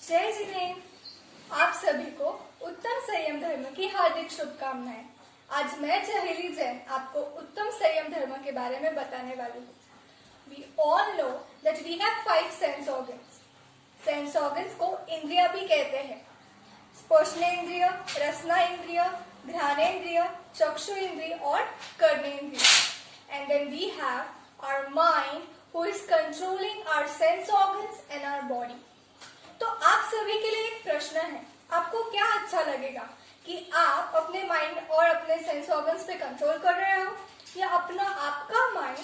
जय जिनेन्द्र, आप सभी को उत्तम संयम धर्म की हार्दिक शुभकामनाएं। आज मैं चहेली जैन आपको उत्तम संयम धर्म के बारे में बताने वाली हूँ। We all know that we have 5 sense organs. Sense organs को इंद्रिया भी कहते हैं। स्पर्शनेन्द्रिय, रसनेन्द्रिय, घ्राणेन्द्रिय, चक्षु इंद्रिय और कर्णेन्द्रिय। And then we have our mind who is controlling our sense organs and our body. तो आप सभी के लिए एक प्रश्न है, आपको क्या अच्छा लगेगा कि आप अपने माइंड और अपने सेंस ऑर्गन्स पे कंट्रोल कर रहे हो या अपना आपका माइंड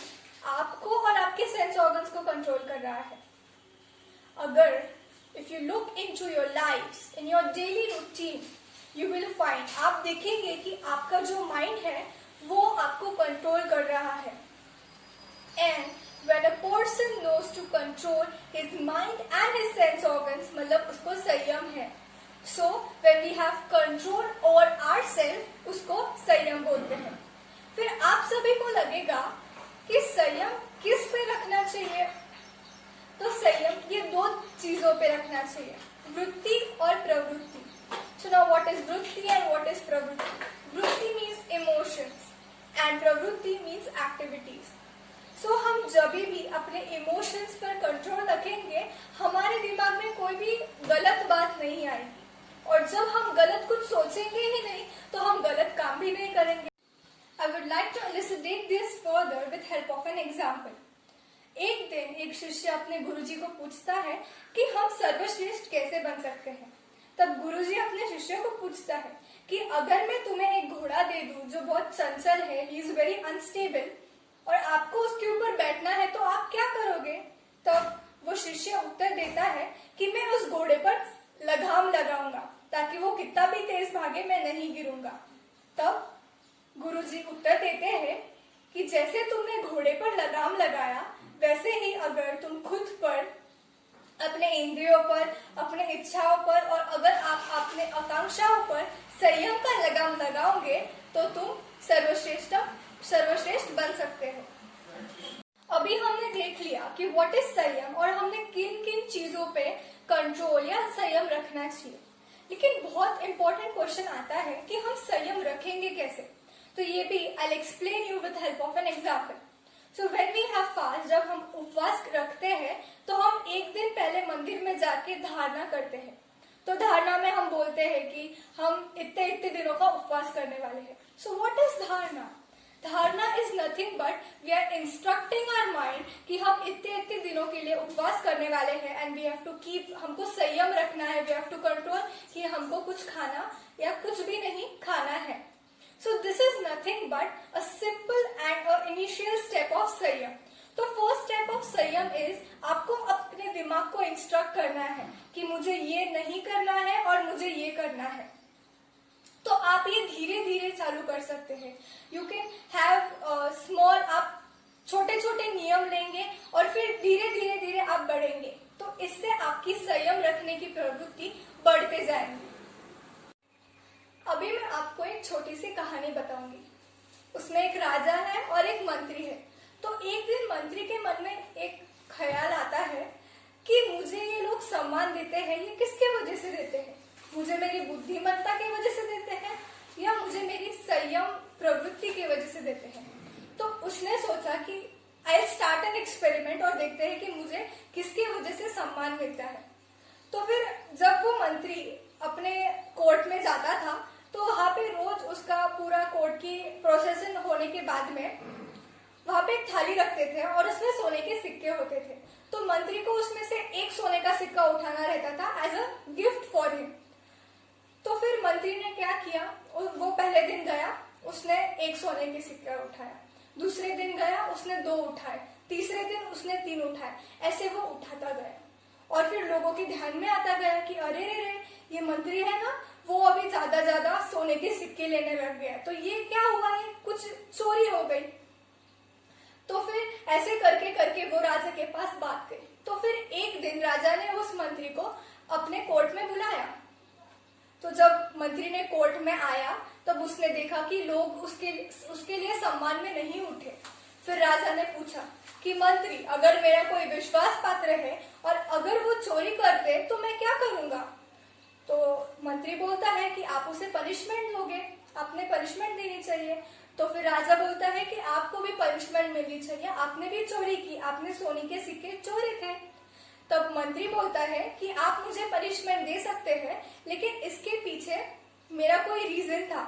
आपको और आपके सेंस ऑर्गन्स को कंट्रोल कर रहा है। अगर if you look into your lifes in your daily routine you will find, आप देखेंगे कि आपका जो माइंड है वो आपको कंट्रोल कर रहा है। And when a person knows to control his mind and his sense organs, मतलब उसको संयम है। So when we have control over ourselves, उसको संयम बोलते हैं। फिर आप सभी को लगेगा कि संयम किस पे रखना चाहिए, तो संयम ये 2 चीजों पे रखना चाहिए, वृत्ति और प्रवृत्ति। So now what is वृत्ति and what is प्रवृत्ति? वृत्ति means emotions and प्रवृत्ति means activities. सो हम जब भी अपने इमोशंस पर कंट्रोल रखेंगे हमारे दिमाग में कोई भी गलत बात नहीं आएगी, और जब हम गलत कुछ सोचेंगे ही नहीं तो हम गलत काम भी नहीं करेंगे। I would like to illustrate this further with help of an example. एक दिन एक शिष्य अपने गुरुजी को पूछता है कि हम सर्वश्रेष्ठ कैसे बन सकते हैं। तब गुरुजी अपने शिष्य को पूछता है कि अगर मैं तुम्हें एक घोड़ा दे दूं जो बहुत चंचल है, ही इज वेरी अनस्टेबल, और आपको उसके ऊपर बैठना है तो आप क्या करोगे? तब वो शिष्य उत्तर देता है कि मैं उस घोड़े पर लगाम लगाऊंगा ताकि वो कितना भी तेज भागे मैं नहीं गिरूंगा। तब गुरुजी उत्तर देते हैं कि जैसे तुमने घोड़े पर लगाम लगाया वैसे ही अगर तुम खुद पर, अपने इंद्रियों पर, अपने इच्छाओं पर और अगर आप अपने आकांक्षाओं पर संयम का लगाम लगाओगे तो तुम सर्वश्रेष्ठ बन सकते हो। अभी हमने देख लिया कि व्हाट इज संयम और हमने किन किन चीजों पे कंट्रोल या संयम रखना चाहिए, लेकिन बहुत इंपॉर्टेंट क्वेश्चन आता है कि हम संयम रखेंगे कैसे। तो ये भी I explain you with help of an example. So when we have fast, जब हम उपवास रखते हैं तो हम एक दिन पहले मंदिर में जाके धारणा करते हैं। तो धारणा में हम बोलते हैं कि हम इतने इतने दिनों का उपवास करने वाले हैं। सो व्हाट इज धारणा? धारणा is nothing but we are instructing our mind कि हम इतने इतने दिनों के लिए उपवास करने वाले हैं and we have to keep, हमको संयम रखना है, वी हैव टू कंट्रोल कि हमको कुछ खाना या कुछ भी नहीं खाना है। So this is nothing but a simple and a initial step of संयम। तो फर्स्ट स्टेप ऑफ संयम इज आपको अपने दिमाग को इंस्ट्रक्ट करना है कि मुझे ये नहीं करना है और मुझे ये करना है। तो आप ये धीरे धीरे चालू कर सकते हैं। यू कैन हैव स्मॉल, आप छोटे छोटे नियम लेंगे और फिर धीरे धीरे धीरे आप बढ़ेंगे, तो इससे आपकी संयम रखने की प्रवृत्ति बढ़ते जाएंगी। अभी मैं आपको एक छोटी सी कहानी बताऊंगी। उसमें एक राजा है और एक मंत्री है। तो एक दिन मंत्री के मन में एक ख्याल आता है कि मुझे ये लोग सम्मान देते हैं, ये किसके वजह से देते हैं? मुझे मेरी बुद्धिमत्ता की वजह से देते हैं या मुझे मेरी संयम प्रवृत्ति की वजह से देते हैं? तो उसने सोचा कि आई स्टार्ट एन एक्सपेरिमेंट और देखते हैं कि मुझे किसकी वजह से सम्मान मिलता है। तो फिर जब वो मंत्री अपने कोर्ट में जाता था तो वहां पे रोज उसका पूरा कोर्ट की प्रोसेसन होने के बाद में वहां पे एक थाली रखते थे और उसमें सोने के सिक्के होते थे। तो मंत्री को उसमें से एक सोने का सिक्का उठाना रहता था as a gift for him. तो फिर मंत्री ने क्या किया, वो पहले दिन गया, उसने एक सोने के सिक्का उठाया, दूसरे दिन गया उसने 2 उठाए, तीसरे दिन उसने 3 उठाए, ऐसे वो उठाता गया। और फिर लोगों के ध्यान में आता गया कि अरे रे ये मंत्री है ना, वो अभी ज्यादा सोने के सिक्के लेने लग गया, तो ये क्या हुआ, ये कुछ चोरी हो गई। तो फिर ऐसे करके करके वो राजा के पास बात गई। तो फिर एक दिन राजा ने उस मंत्री को अपने कोर्ट में बुलाया। तो जब मंत्री ने कोर्ट में आया तब उसने देखा कि लोग उसके लिए सम्मान में नहीं उठे। फिर राजा ने पूछा कि मंत्री, अगर मेरा कोई विश्वास पात्र है और अगर वो चोरी करते तो मैं क्या करूंगा? तो मंत्री बोलता है कि आप उसे पनिशमेंट दोगे, आपने पनिशमेंट देनी चाहिए। तो फिर राजा बोलता है कि आपको भी पनिशमेंट मिलनी चाहिए, आपने भी चोरी की, आपने सोने के सिक्के चोरे थे। तब मंत्री बोलता है कि आप मुझे पनिशमेंट दे सकते हैं, लेकिन इसके पीछे मेरा कोई रीजन था।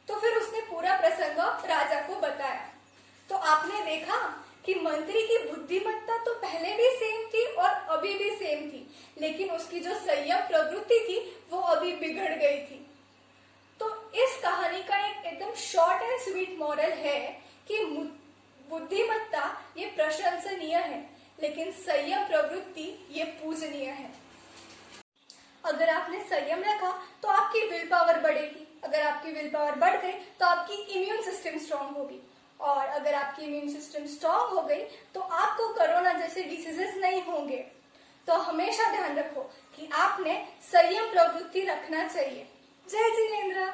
तो फिर उसने पूरा प्रसंग राजा को बताया। तो आपने देखा कि मंत्री की बुद्धिमत्ता तो पहले भी सेम थी और अभी भी सेम थी, लेकिन उसकी जो संयम प्रवृत्ति थी वो अभी बिगड़ गई थी। तो इस कहानी का एक एकदम शॉर्ट एंड स्वीट मॉरल है कि बुद्धिमत्ता ये प्रशंसनीय है, लेकिन संयम प्रवृत्ति ये पूजनीय है। अगर आपने संयम रखा तो आपकी विल पावर बढ़ेगी, अगर आपकी विल पावर बढ़ गई तो आपकी इम्यून सिस्टम स्ट्रांग होगी, और अगर आपकी इम्यून सिस्टम स्ट्रांग हो गई तो आपको कोरोना जैसे डिसीजेस नहीं होंगे। तो हमेशा ध्यान रखो कि आपने संयम प्रवृत्ति रखना चाहिए। जय जिनेंद्र।